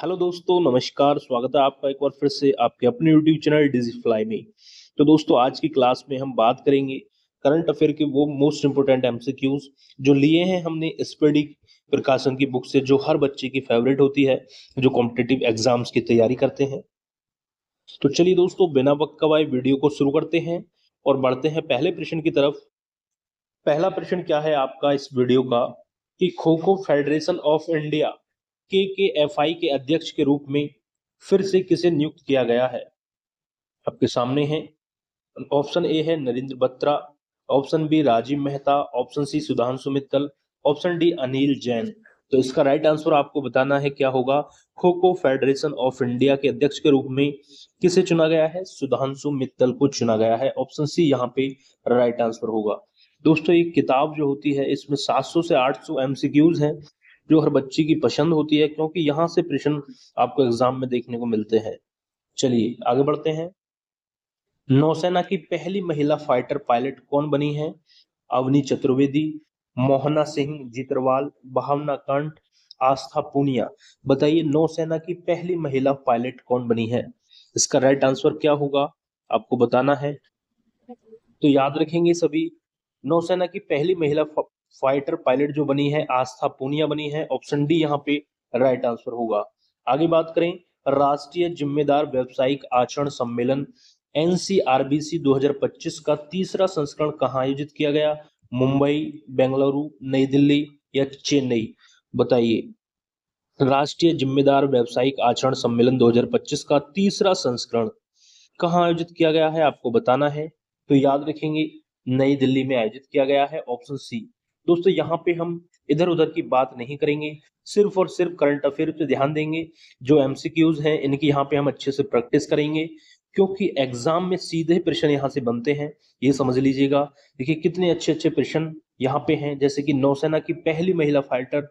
Hello दोस्तों, नमस्कार। स्वागत है आपका एक बार फिर से आपके अपने यूट्यूब चैनल डिजिफ्लाई में। तो दोस्तों, आज की क्लास में हम बात करेंगे करंट अफेयर के वो मोस्ट इंपोर्टेंट एमसीक्यूज जो लिए हैं हमने स्पीडी प्रकाशन की बुक से, जो हर बच्चे की फेवरेट होती है, जो कॉम्पिटिटिव एग्जाम्स की तैयारी करते हैं। तो चलिए दोस्तों, बिना वक्त गवाए वीडियो को शुरू करते हैं और बढ़ते हैं पहले प्रश्न की तरफ। पहला प्रश्न क्या है आपका इस वीडियो का कि kho kho federation of India KKFI के अध्यक्ष के रूप में फिर से किसे नियुक्त किया गया है। आपके सामने है। ऑप्शन ए है Narendra Batra, option B Rajiv Mehta, option C Sudhanshu Mittal, option D Anil Jain. तो इसका राइट आंसर आपको बताना है क्या होगा। Kho kho federation of India के अध्यक्ष के रूप में किसे चुना गया है? सुधांशु मित्तल को चुना गया है। ऑप्शन सी यहाँ पे राइट आंसर होगा। दोस्तों, ये किताब जो होती है इसमें 700 से 800 एमसीक्यूज हैं, जो हर बच्चे की पसंद होती है, क्योंकि यहाँ से प्रश्न आपको एग्जाम में देखने को मिलते हैं। चलिए आगे बढ़ते हैं। नौसेना की पहली महिला फाइटर पायलट कौन बनी है? अवनी चतुर्वेदी, मोहना सिंह जीतरवाल, भावना कंठ, आस्था पूनिया। बताइए, नौसेना की पहली महिला पायलट कौन बनी है? इसका राइट आंसर क्या होगा आपको बताना है। तो याद रखेंगे सभी, नौसेना की पहली महिला फाइटर पायलट जो बनी है, आस्था पूनिया बनी है। ऑप्शन डी यहाँ पे राइट आंसर होगा। आगे बात करें, राष्ट्रीय जिम्मेदार व्यावसायिक आचरण सम्मेलन NCRBC 2025 का तीसरा संस्करण कहाँ आयोजित किया गया? मुंबई, बेंगलुरु, नई दिल्ली या चेन्नई? बताइए, राष्ट्रीय जिम्मेदार व्यावसायिक आचरण सम्मेलन 2025 का तीसरा संस्करण कहाँ आयोजित किया गया है? आपको बताना है। तो याद रखेंगे, नई दिल्ली में आयोजित किया गया है। Option C. दोस्तों, यहाँ पे हम इधर उधर की बात नहीं करेंगे, सिर्फ और सिर्फ करंट अफेयर पे ध्यान देंगे। जो एमसीक्यूज हैं इनकी यहाँ पे हम अच्छे से प्रैक्टिस करेंगे, क्योंकि एग्जाम में सीधे प्रश्न यहाँ से बनते हैं, ये समझ लीजिएगा। देखिए कितने अच्छे अच्छे प्रश्न यहाँ पे हैं, जैसे कि नौसेना की पहली महिला फाइटर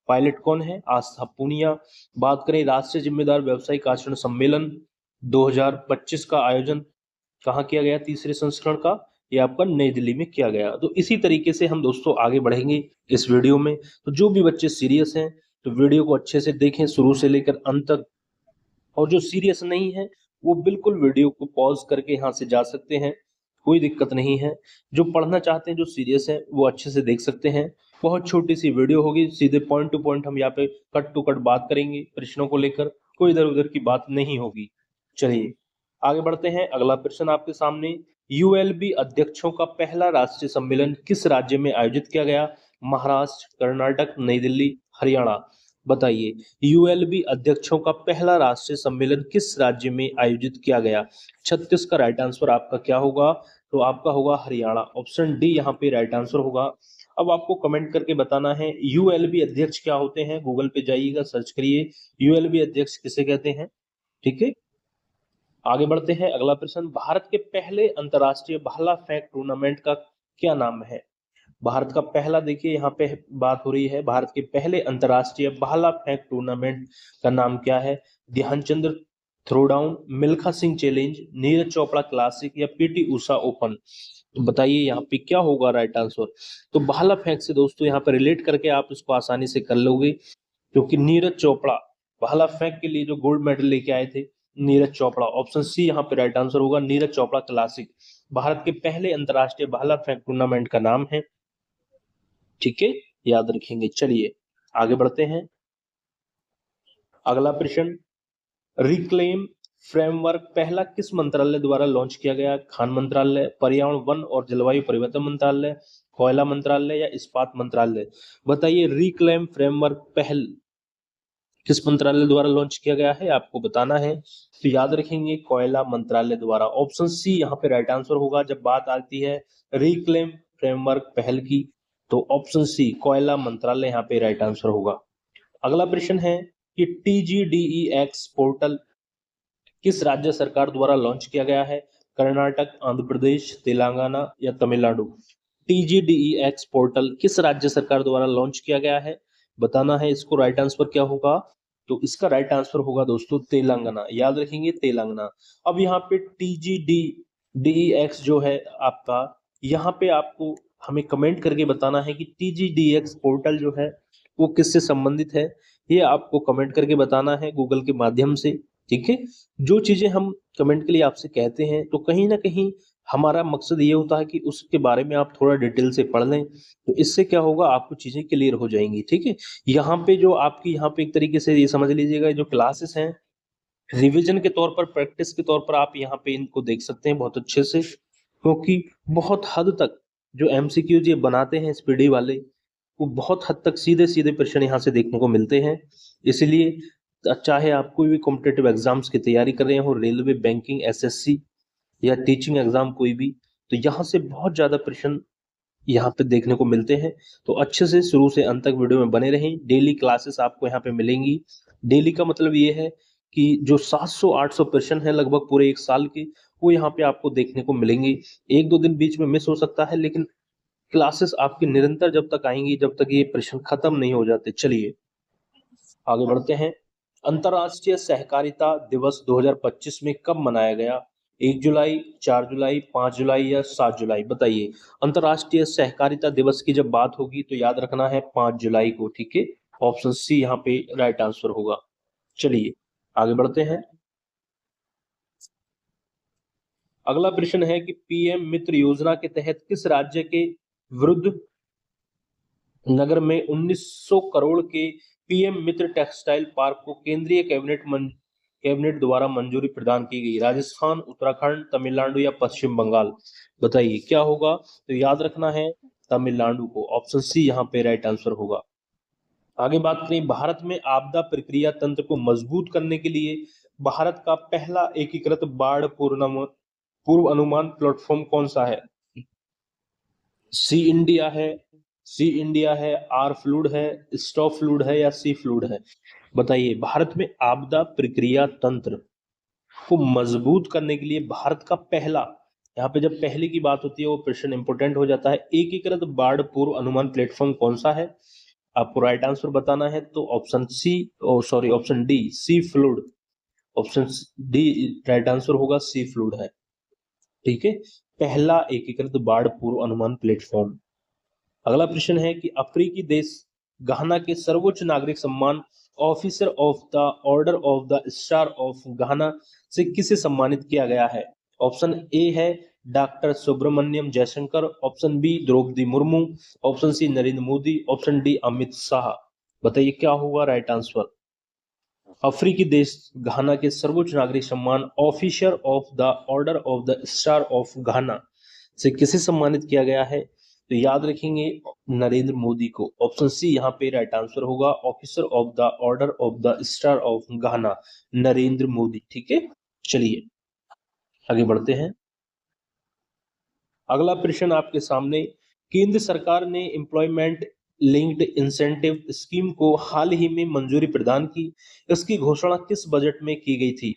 पायलट कौन है? आस्था पूनिया। बात करें राष्ट्रीय जिम्मेदार व्यावसायिक आचरण सम्मेलन 2025 का आयोजन कहाँ किया गया? तीसरे संस्करण का ये आपका नई दिल्ली में किया गया। तो इसी तरीके से हम दोस्तों आगे बढ़ेंगे इस वीडियो में। तो जो भी बच्चे सीरियस हैं तो वीडियो को अच्छे से देखें शुरू से लेकर अंत तक, और जो सीरियस नहीं है वो बिल्कुल वीडियो को पॉज करके यहाँ से जा सकते हैं, कोई दिक्कत नहीं है। जो पढ़ना चाहते हैं, जो सीरियस है, वो अच्छे से देख सकते हैं। बहुत छोटी सी वीडियो होगी, सीधे पॉइंट टू पॉइंट हम यहाँ पे कट टू कट बात करेंगे प्रश्नों को लेकर, कोई इधर उधर की बात नहीं होगी। चलिए आगे बढ़ते हैं। अगला प्रश्न आपके सामने, यूएलबी अध्यक्षों का पहला राष्ट्रीय सम्मेलन किस राज्य में आयोजित किया गया? महाराष्ट्र, कर्नाटक, नई दिल्ली, हरियाणा। बताइए, यूएलबी अध्यक्षों का पहला राष्ट्रीय सम्मेलन किस राज्य में आयोजित किया गया? 36 का राइट आंसर आपका क्या होगा? तो आपका होगा हरियाणा। ऑप्शन डी यहाँ पे राइट आंसर होगा। अब आपको कमेंट करके बताना है यूएलबी अध्यक्ष क्या होते हैं। गूगल पे जाइएगा, सर्च करिए यूएलबी अध्यक्ष किसे कहते हैं। ठीक है, आगे बढ़ते हैं। अगला प्रश्न, भारत के पहले अंतरराष्ट्रीय भाला फेंक टूर्नामेंट का क्या नाम है? भारत का पहला, देखिए यहाँ पे बात हो रही है, भारत के पहले अंतरराष्ट्रीय भाला फेंक टूर्नामेंट का नाम क्या है? Dhyanchand throwdown, Milkha Singh challenge, Neeraj Chopra classic या पीटी उषा ओपन। तो बताइए यहाँ पे क्या होगा राइट आंसर। तो भाला फेंक से दोस्तों यहाँ पे रिलेट करके आप इसको आसानी से कर लोगे, क्योंकि नीरज चोपड़ा भाला फेंक के लिए जो गोल्ड मेडल लेके आए थे, नीरज चोपड़ा। ऑप्शन सी यहाँ पे राइट आंसर होगा, नीरज चोपड़ा क्लासिक भारत के पहले अंतरराष्ट्रीय भाला फेंक टूर्नामेंट का नाम है। ठीक है, याद रखेंगे। चलिए आगे बढ़ते हैं। अगला प्रश्न, रिक्लेम फ्रेमवर्क पहला किस मंत्रालय द्वारा लॉन्च किया गया? खान मंत्रालय, पर्यावरण वन और जलवायु परिवर्तन मंत्रालय, कोयला मंत्रालय या इस्पात मंत्रालय? बताइए, रिक्लेम फ्रेमवर्क पहल किस मंत्रालय द्वारा लॉन्च किया गया है? आपको बताना है। तो याद रखेंगे, कोयला मंत्रालय द्वारा। ऑप्शन सी यहाँ पे राइट आंसर होगा। जब बात आती है रिक्लेम फ्रेमवर्क पहल की, तो ऑप्शन सी कोयला मंत्रालय यहाँ पे राइट आंसर होगा। अगला प्रश्न है कि TGDEX पोर्टल किस राज्य सरकार द्वारा लॉन्च किया गया है? कर्नाटक, आंध्र प्रदेश, तेलंगाना या तमिलनाडु? TGDEX पोर्टल किस राज्य सरकार द्वारा लॉन्च किया गया है? बताना है। इसको राइट आंसर क्या होगा? तो इसका राइट आंसर होगा दोस्तों तेलंगाना। याद रखेंगे, तेलंगाना। अब यहाँ पे TGDEX जो है आपका, यहाँ पे आपको हमें कमेंट करके बताना है कि TGDEX पोर्टल जो है वो किससे संबंधित है। ये आपको कमेंट करके बताना है गूगल के माध्यम से, ठीक है। जो चीजें हम कमेंट के लिए आपसे कहते हैं तो कहीं ना कहीं हमारा मकसद ये होता है कि उसके बारे में आप थोड़ा डिटेल से पढ़ लें, तो इससे क्या होगा, आपको चीजें क्लियर हो जाएंगी, ठीक है। यहाँ पे जो आपकी यहाँ पे एक तरीके से ये समझ लीजिएगा, जो क्लासेस हैं रिवीजन के तौर पर, प्रैक्टिस के तौर पर आप यहाँ पे इनको देख सकते हैं बहुत अच्छे से, क्योंकि बहुत हद तक जो एमसीक्यूज ये बनाते हैं स्पीडी वाले, वो बहुत हद तक सीधे सीधे प्रश्न यहाँ से देखने को मिलते हैं। इसलिए चाहे आप कोई भी कॉम्पिटेटिव एग्जाम्स की तैयारी कर रहे हो, रेलवे, बैंकिंग, एसएससी या टीचिंग एग्जाम कोई भी, तो यहाँ से बहुत ज्यादा प्रश्न यहाँ पे देखने को मिलते हैं। तो अच्छे से शुरू से अंत तक वीडियो में बने रहें। डेली क्लासेस आपको यहाँ पे मिलेंगी। डेली का मतलब ये है कि जो 700-800 प्रश्न है लगभग पूरे एक साल के, वो यहाँ पे आपको देखने को मिलेंगे। एक दो दिन बीच में मिस हो सकता है, लेकिन क्लासेस आपकी निरंतर जब तक आएंगी, जब तक ये प्रश्न खत्म नहीं हो जाते। चलिए आगे बढ़ते हैं। अंतर्राष्ट्रीय सहकारिता दिवस 2025 में कब मनाया गया? 1 जुलाई, 4 जुलाई, 5 जुलाई या 7 जुलाई? बताइए। अंतर्राष्ट्रीय सहकारिता दिवस की जब बात होगी तो याद रखना है 5 जुलाई को, ठीक है। ऑप्शन सी यहाँ पे राइट आंसर होगा। चलिए आगे बढ़ते हैं। अगला प्रश्न है कि पीएम मित्र योजना के तहत किस राज्य के विरुद्ध नगर में 1900 करोड़ के पीएम मित्र टेक्सटाइल पार्क को केंद्रीय कैबिनेट द्वारा मंजूरी प्रदान की गई? राजस्थान, उत्तराखंड, तमिलनाडु या पश्चिम बंगाल? बताइए क्या होगा। तो याद रखना है तमिलनाडु को। ऑप्शन सी यहाँ पे राइट आंसर होगा। आगे बात करें, भारत में आपदा प्रक्रिया तंत्र को मजबूत करने के लिए भारत का पहला एकीकृत बाढ़ पूर्व अनुमान प्लेटफॉर्म कौन सा है? सी इंडिया है, आर फ्लूड है, स्टॉप फ्लूड है या सी फ्लूड है? बताइए। भारत में आपदा प्रक्रिया तंत्र को मजबूत करने के लिए भारत का पहला, यहाँ पे जब पहले की बात होती है वो प्रश्न इंपोर्टेंट हो जाता है, एकीकृत बाढ़ पूर्व अनुमान प्लेटफॉर्म कौन सा है? आपको राइट आंसर बताना है। तो option C, sorry option D, C fluid. Option D right answer होगा, सी फ्लूड है, ठीक है। पहला एकीकृत बाढ़ पूर्व अनुमान प्लेटफॉर्म। अगला प्रश्न है कि अफ्रीकी देश घाना के सर्वोच्च नागरिक सम्मान officer of the order of the star of Ghana से किसे सम्मानित किया गया है? ऑप्शन ए है doctor Subrahmanyam Jaishankar, option B Draupadi Murmu, option C Narendra Modi, option D Amit Shah? बताइए क्या होगा राइट आंसर। अफ्रीकी देश घाना के सर्वोच्च नागरिक सम्मान officer of the order of the star of Ghana से किसे सम्मानित किया गया है? तो याद रखेंगे नरेंद्र मोदी को। ऑप्शन सी यहाँ पे राइट आंसर होगा, officer of the order of the star of घाना, नरेंद्र मोदी, ठीक है। चलिए आगे बढ़ते हैं। अगला प्रश्न आपके सामने, केंद्र सरकार ने एम्प्लॉयमेंट लिंक्ड इंसेंटिव स्कीम को हाल ही में मंजूरी प्रदान की, इसकी घोषणा किस बजट में की गई थी?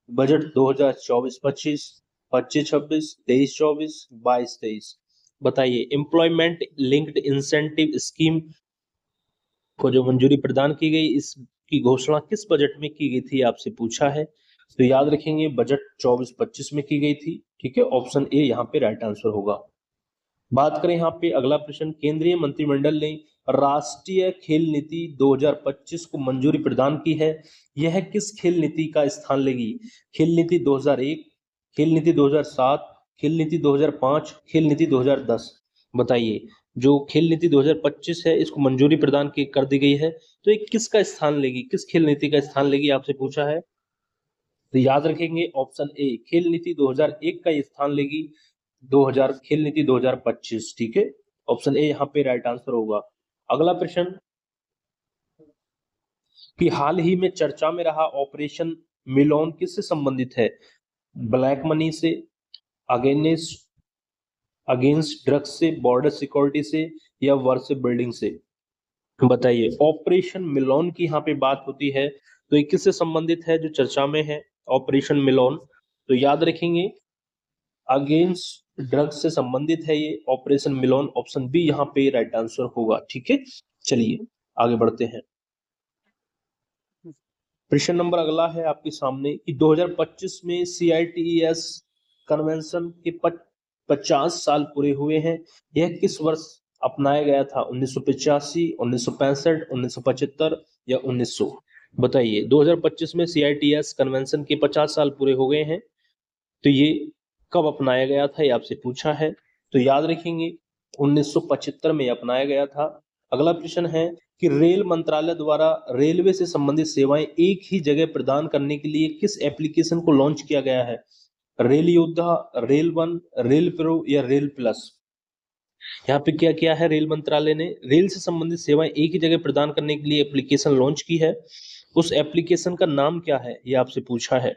बजट 2024-25, 25-26, 23-24, 22-23? बताइए। एम्प्लॉयमेंट लिंक्ड इंसेंटिव स्कीम को जो मंजूरी प्रदान की गई, इसकी घोषणा किस बजट में की गई थी आपसे पूछा है। तो याद रखेंगे बजट 24-25 में की गई थी, ठीक है। ऑप्शन ए यहाँ पे राइट आंसर होगा। बात करें यहाँ पे अगला प्रश्न, केंद्रीय मंत्रिमंडल ने राष्ट्रीय खेल नीति 2025 को मंजूरी प्रदान की है, यह किस खेल नीति का स्थान लेगी? खेल नीति 2001, खेल नीति 2007, खेल नीति 2005, खेल नीति 2010? बताइए। जो खेल नीति 2025 है इसको मंजूरी प्रदान की कर दी गई है, तो ये किसका स्थान लेगी, किस खेल नीति का स्थान लेगी आपसे पूछा है। तो याद रखेंगे ऑप्शन ए, खेल नीति 2001 का स्थान लेगी 2000 खेल नीति 2025, ठीक है। ऑप्शन ए यहाँ पे राइट आंसर होगा। अगला प्रश्न कि हाल ही में चर्चा में रहा ऑपरेशन मिलोन किससे संबंधित है? ब्लैक मनी से, अगेंस्ट ड्रग्स से, बॉर्डर सिक्योरिटी से या वर्सिप बिल्डिंग से? बताइए। ऑपरेशन मिलोन की यहाँ पे बात होती है, तो ये किससे संबंधित है जो चर्चा में है ऑपरेशन मिलोन? तो याद रखेंगे अगेंस्ट ड्रग्स से संबंधित है ये ऑपरेशन मिलोन। ऑप्शन बी यहाँ पे राइट आंसर होगा, ठीक है। चलिए आगे बढ़ते हैं। प्रश्न नंबर अगला है आपके सामने कि 2025 में CITES कन्वेंशन के 50 साल पूरे हुए हैं, यह किस वर्ष अपनाया गया था? 1985, 1965, 1975 या 1900? बताइए। 2025 में CITES कन्वेंशन के 50 साल पूरे हो गए हैं, तो ये कब अपनाया गया था, ये आपसे पूछा है। तो याद रखेंगे 1975 में अपनाया गया था। अगला प्रश्न है कि रेल मंत्रालय द्वारा रेलवे से संबंधित सेवाएं एक ही जगह प्रदान करने के लिए किस एप्लीकेशन को लॉन्च किया गया है? रेल योद्धा, रेल वन, रेल प्रो या रेल प्लस? यहाँ पे क्या किया है? रेल मंत्रालय ने रेल से संबंधित सेवाएं एक ही जगह प्रदान करने के लिए एप्लीकेशन लॉन्च की है। उस एप्लीकेशन का नाम क्या है, ये आपसे पूछा है।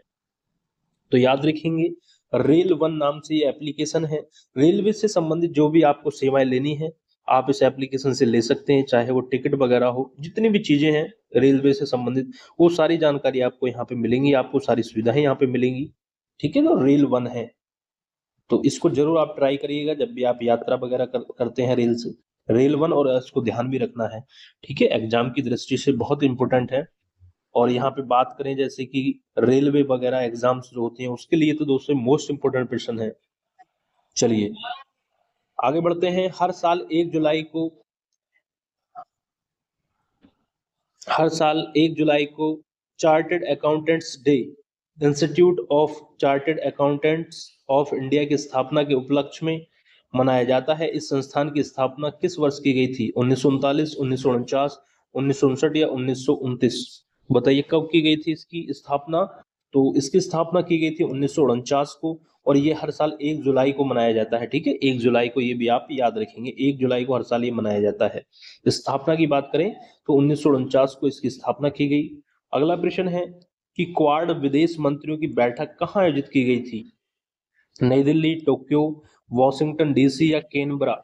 तो याद रखेंगे रेल वन नाम से ये एप्लीकेशन है। रेलवे से संबंधित जो भी आपको सेवाएं लेनी है, आप इस एप्लीकेशन से ले सकते हैं, चाहे वो टिकट वगैरह हो, जितनी भी चीजें हैं रेलवे से संबंधित, वो सारी जानकारी आपको यहाँ पे मिलेंगी, आपको सारी सुविधाएं यहाँ पे मिलेंगी। ठीक है ना, रेल वन है। तो इसको जरूर आप ट्राई करिएगा जब भी आप यात्रा वगैरह करते हैं रेल से, रेल वन, और इसको ध्यान भी रखना है। ठीक है, एग्जाम की दृष्टि से बहुत इंपॉर्टेंट है। और यहाँ पे बात करें जैसे कि रेलवे वगैरह एग्जाम्स जो होते हैं, उसके लिए तो दोस्तों मोस्ट इंपोर्टेंट प्रश्न है। चलिए आगे बढ़ते हैं। हर साल 1 जुलाई को chartered accountants day institute of chartered accountants of India की स्थापना के उपलक्ष्य में मनाया जाता है। इस संस्थान की स्थापना किस वर्ष की गई थी? 1939, 1949, 1959 या 1929? बताइए कब की गई थी इसकी स्थापना? तो इसकी स्थापना की गई थी 1949 को, और ये हर साल 1 जुलाई को मनाया जाता है। ठीक है, 1 जुलाई को, ये भी आप याद रखेंगे, 1 जुलाई को हर साल ये मनाया जाता है। स्थापना की बात करें तो 1949 को इसकी स्थापना की गई। अगला प्रश्न है कि क्वाड विदेश मंत्रियों की बैठक कहाँ आयोजित की गई थी? नई दिल्ली, टोक्यो, वॉशिंगटन डीसी या कैनबरा?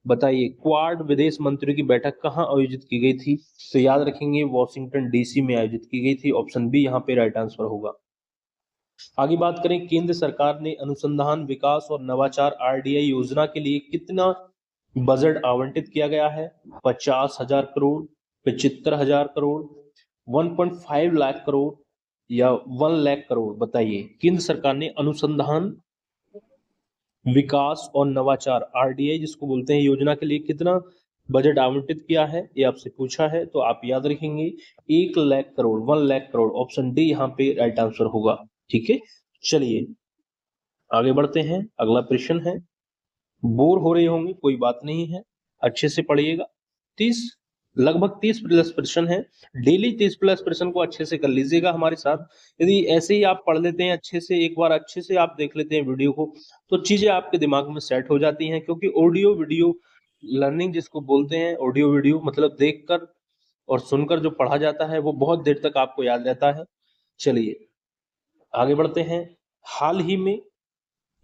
बताइए क्वाड विदेश मंत्रियों की बैठक कहाँ आयोजित की गई थी? तो याद रखेंगे वॉशिंगटन डीसी में आयोजित की गई थी। ऑप्शन बी यहाँ पे राइट आंसर होगा। आगे बात करें, केंद्र सरकार ने अनुसंधान, विकास और नवाचार RDI योजना के लिए कितना बजट आवंटित किया गया है? 50,000 करोड़, 75,000 करोड़, 1.5 लाख करोड़ या 1 लाख करोड़? बताइए केंद्र सरकार ने अनुसंधान, विकास और नवाचार RDI जिसको बोलते हैं योजना के लिए कितना बजट आवंटित किया है, ये आपसे पूछा है। तो आप याद रखेंगे 1 लाख करोड़, 1 लाख करोड़। ऑप्शन डी यहाँ पे राइट आंसर होगा। ठीक है, चलिए आगे बढ़ते हैं। अगला प्रश्न है, बोर हो रहे होंगे, कोई बात नहीं है, अच्छे से पढ़िएगा। 30 प्लस प्रश्न है, डेली 30 प्लस प्रश्न को अच्छे से कर लीजिएगा हमारे साथ। यदि ऐसे ही आप पढ़ लेते हैं अच्छे से, एक बार अच्छे से आप देख लेते हैं वीडियो को, तो चीजें आपके दिमाग में सेट हो जाती हैं। क्योंकि ऑडियो वीडियो लर्निंग जिसको बोलते हैं, ऑडियो वीडियो मतलब देखकर और सुनकर जो पढ़ा जाता है, वो बहुत देर तक आपको याद रहता है। चलिए आगे बढ़ते हैं। हाल ही में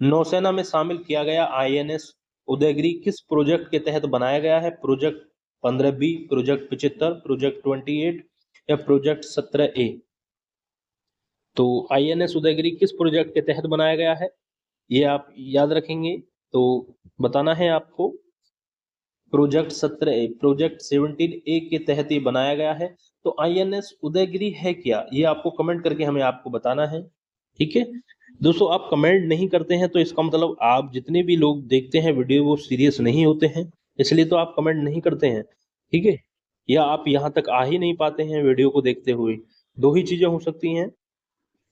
नौसेना में शामिल किया गया INS उदयगिरी किस प्रोजेक्ट के तहत बनाया गया है? प्रोजेक्ट 15B, प्रोजेक्ट 75, प्रोजेक्ट 28 या प्रोजेक्ट 17A? तो INS उदयगिरी किस प्रोजेक्ट के तहत बनाया गया है, ये आप याद रखेंगे। तो बताना है आपको प्रोजेक्ट 17A, प्रोजेक्ट 17A के तहत ये बनाया गया है। तो INS उदयगिरी है क्या, ये आपको कमेंट करके हमें आपको बताना है। ठीक है दोस्तों, आप कमेंट नहीं करते हैं तो इसका मतलब आप जितने भी लोग देखते हैं वीडियो वो सीरियस नहीं होते हैं, इसलिए तो आप कमेंट नहीं करते हैं। ठीक है, या आप यहाँ तक आ ही नहीं पाते हैं वीडियो को देखते हुए। दो ही चीजें हो सकती हैं,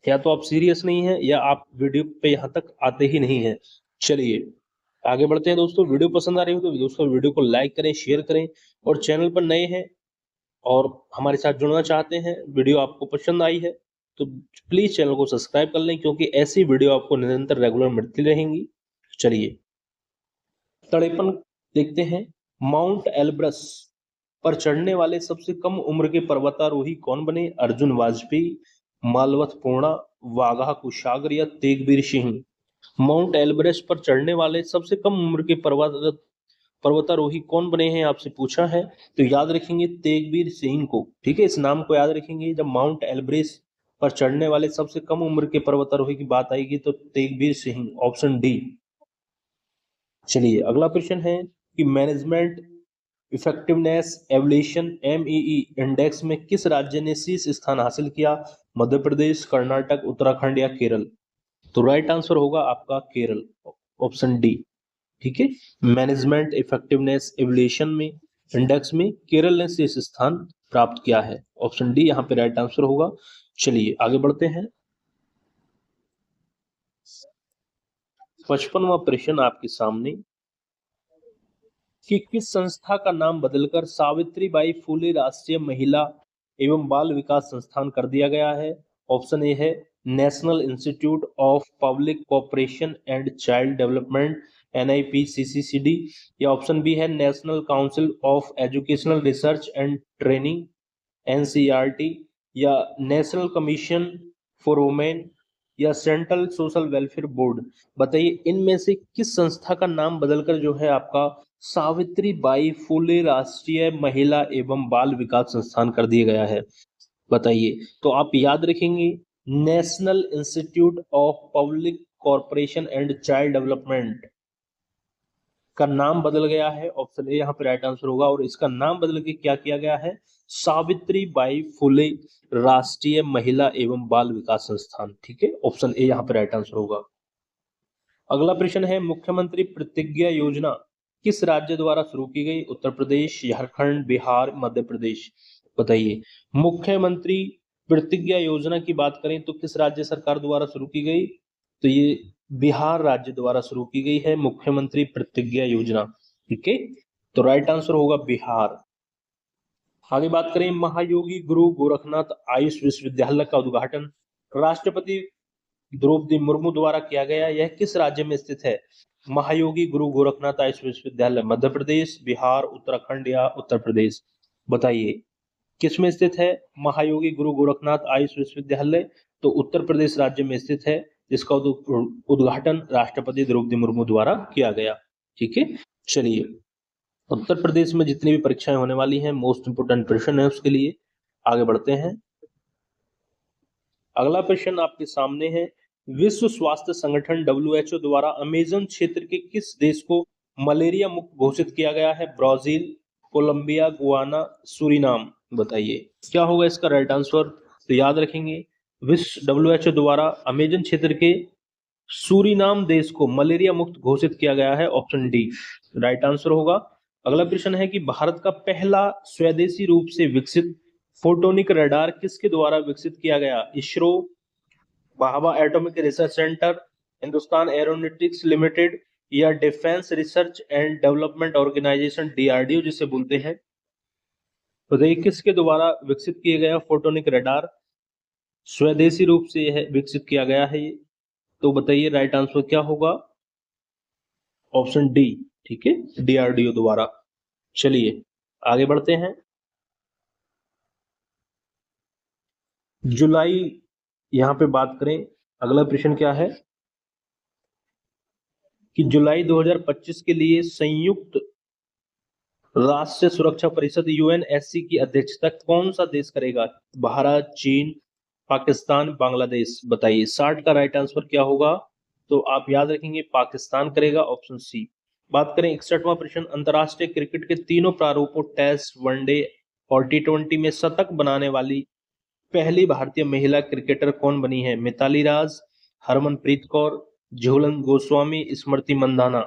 या तो आप सीरियस नहीं हैं या आप वीडियो पे यहाँ तक आते ही नहीं हैं। चलिए आगे बढ़ते हैं दोस्तों। वीडियो पसंद आ रही हो तो दोस्तों वीडियो को लाइक करें, शेयर करें, और चैनल पर नए हैं और हमारे साथ जुड़ना चाहते हैं, वीडियो आपको पसंद आई है तो प्लीज चैनल को सब्सक्राइब कर लें, क्योंकि ऐसी वीडियो आपको निरंतर रेगुलर मिलती रहेंगी। चलिए 53 देखते हैं। माउंट एल्ब्रस पर चढ़ने वाले सबसे कम उम्र के पर्वतारोही कौन बने? अर्जुन वाजपेयी, मालवथ पूर्णा, वाघा कुशागर या तेगबीर सिंह? माउंट एल्ब्रस पर चढ़ने वाले सबसे कम उम्र के पर्वतारोही कौन बने हैं, आपसे पूछा है। तो याद रखेंगे तेगबीर सिंह को। ठीक है, इस नाम को याद रखेंगे। जब माउंट एल्ब्रस पर चढ़ने वाले सबसे कम उम्र के पर्वतारोही की बात आएगी तो तेगबीर सिंह, ऑप्शन डी। चलिए अगला प्रश्न है कि management effectiveness evolution MEE index में किस राज्य ने शीर्ष स्थान हासिल किया? मध्य प्रदेश, कर्नाटक, उत्तराखंड या केरल? तो राइट आंसर होगा आपका केरल, ऑप्शन डी। ठीक है। मैनेजमेंट इफेक्टिवनेस एवल्यूशन में इंडेक्स में केरल ने शीर्ष स्थान प्राप्त किया है। ऑप्शन डी यहाँ पे राइट आंसर होगा। चलिए आगे बढ़ते हैं। 55वां प्रश्न आपके सामने कि किस संस्था का नाम बदलकर सावित्रीबाई फुले राष्ट्रीय महिला एवं बाल विकास संस्थान कर दिया गया है। ऑप्शन ए है national institute of public cooperation and child development NIPCCCD, या ऑप्शन बी है national council of educational research and training NCERT, या नेशनल कमीशन फॉर वुमेन, या सेंट्रल सोशल वेलफेयर बोर्ड। बताइए इनमें से किस संस्था का नाम बदलकर जो है आपका सावित्रीबाई फुले राष्ट्रीय महिला एवं बाल विकास संस्थान कर दिया गया है। बताइए, तो आप याद रखेंगे national institute of public corporation and child development का नाम बदल गया है। ऑप्शन ए यहाँ पे राइट आंसर होगा। और इसका नाम बदल के क्या किया गया है? सावित्रीबाई फुले राष्ट्रीय महिला एवं बाल विकास संस्थान। ठीक है, ऑप्शन ए यहाँ पे राइट आंसर होगा। अगला प्रश्न है मुख्यमंत्री प्रतिज्ञा योजना किस राज्य द्वारा शुरू की गई? उत्तर प्रदेश, झारखंड, बिहार, मध्य प्रदेश। बताइए, मुख्यमंत्री प्रतिज्ञा योजना की बात करें तो किस राज्य सरकार द्वारा शुरू की गई? तो ये बिहार राज्य द्वारा शुरू की गई है मुख्यमंत्री प्रतिज्ञा योजना। ठीक है, तो राइट आंसर होगा बिहार। आगे बात करें महायोगी गुरु गोरखनाथ आयुष विश्वविद्यालय का उद्घाटन राष्ट्रपति द्रौपदी मुर्मू द्वारा किया गया, यह किस राज्य में स्थित है? महायोगी गुरु गोरखनाथ आयुष विश्वविद्यालय मध्य प्रदेश, बिहार, उत्तराखंड या उत्तर प्रदेश। बताइए किस में स्थित है महायोगी गुरु गोरखनाथ आयुष विश्वविद्यालय? तो उत्तर प्रदेश राज्य में स्थित है, जिसका उद्घाटन राष्ट्रपति द्रौपदी मुर्मू द्वारा किया गया। ठीक है, चलिए उत्तर प्रदेश में जितनी भी परीक्षाएं होने वाली हैं मोस्ट इंपोर्टेंट प्रश्न है उसके लिए आगे बढ़ते हैं। अगला प्रश्न आपके सामने है विश्व स्वास्थ्य संगठन WHO द्वारा अमेजन क्षेत्र के किस देश को मलेरिया मुक्त घोषित किया गया है? Brazil, Colombia, Guyana, Suriname. बताइए क्या होगा इसका राइट आंसर? तो याद रखेंगे विश्व WHO द्वारा अमेजन क्षेत्र के सूरीनाम देश को मलेरिया मुक्त घोषित किया गया है। ऑप्शन डी राइट आंसर होगा। अगला प्रश्न है कि भारत का पहला स्वदेशी रूप से विकसित फोटोनिक रडार किसके द्वारा विकसित किया गया? ISRO, Bhabha Atomic Research Centre, Hindustan Aeronautics Limited, या Defence Research and Development Organisation DRDO जिसे बोलते हैं। तो देखिए किसके द्वारा विकसित किया गया फोटोनिक रडार? स्वदेशी रूप से यह विकसित किया गया है ये। तो बताइए राइट आंसर क्या होगा? Option D. ठीक है, DRDO द्वारा। चलिए आगे बढ़ते हैं। जुलाई यहां पे बात करें, अगला प्रश्न क्या है कि जुलाई 2025 के लिए संयुक्त राष्ट्र सुरक्षा परिषद UNSC की अध्यक्षता कौन सा देश करेगा? भारत, चीन, पाकिस्तान, बांग्लादेश। बताइए 60 का राइट आंसर क्या होगा? तो आप याद रखेंगे पाकिस्तान करेगा, ऑप्शन सी। बात करें 61वां प्रश्न अंतरराष्ट्रीय क्रिकेट के तीनों प्रारूपों टेस्ट, वनडे और T20 में शतक बनाने वाली पहली भारतीय महिला क्रिकेटर कौन बनी है? मिताली राज, हरमनप्रीत कौर, झूलन गोस्वामी, स्मृति मंदाना।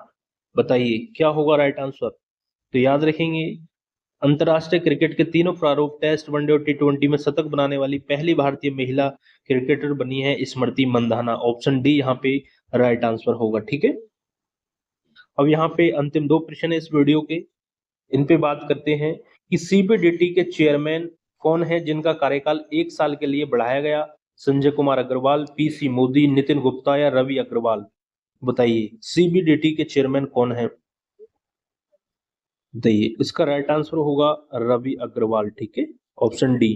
बताइए क्या होगा राइट आंसर? तो याद रखेंगे अंतरराष्ट्रीय क्रिकेट के तीनों प्रारूप टेस्ट, वनडे और T20 में शतक बनाने वाली पहली भारतीय महिला क्रिकेटर बनी है स्मृति मंदाना। ऑप्शन डी यहाँ पे राइट आंसर होगा। ठीक है, अब यहाँ पे अंतिम दो प्रश्न है इस वीडियो के, इन पे बात करते हैं कि CBDT के चेयरमैन कौन है जिनका कार्यकाल 1 साल के लिए बढ़ाया गया? संजय कुमार अग्रवाल, PC मोदी, नितिन गुप्ता या रवि अग्रवाल। बताइए CBDT के चेयरमैन कौन है? बताइए इसका राइट आंसर होगा रवि अग्रवाल। ठीक है, ऑप्शन डी।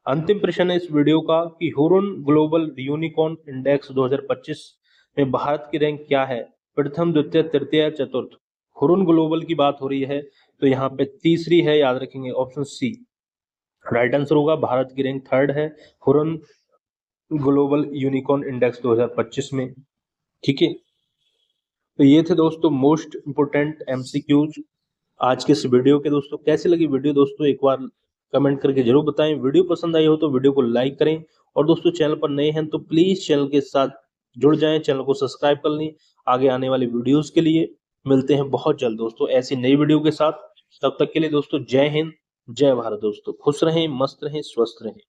अंतिम प्रश्न है इस वीडियो का कि हुरुन ग्लोबल यूनिकॉर्न इंडेक्स 2025 में भारत की रैंक क्या है? प्रथम, द्वितीय, तृतीय, चतुर्थ। हुरुन ग्लोबल की बात हो रही है तो यहाँ पे तीसरी है, याद रखेंगे ऑप्शन सी राइट आंसर होगा। भारत की रैंक 3rd है हुरुन ग्लोबल यूनिकॉर्न इंडेक्स 2025 में। ठीक है, तो ये थे दोस्तों मोस्ट इंपोर्टेंट MCQs आज के इस वीडियो के। दोस्तों कैसी लगी वीडियो दोस्तों एक बार कमेंट करके जरूर बताएं। वीडियो पसंद आई हो तो वीडियो को लाइक करें, और दोस्तों चैनल पर नए हैं तो प्लीज चैनल के साथ जुड़ जाएं, चैनल को सब्सक्राइब कर लें आगे आने वाली वीडियोस के लिए। मिलते हैं बहुत जल्द दोस्तों ऐसी नई वीडियो के साथ। तब तक के लिए दोस्तों जय हिंद, जय भारत दोस्तों। खुश रहें, मस्त रहें, स्वस्थ रहें।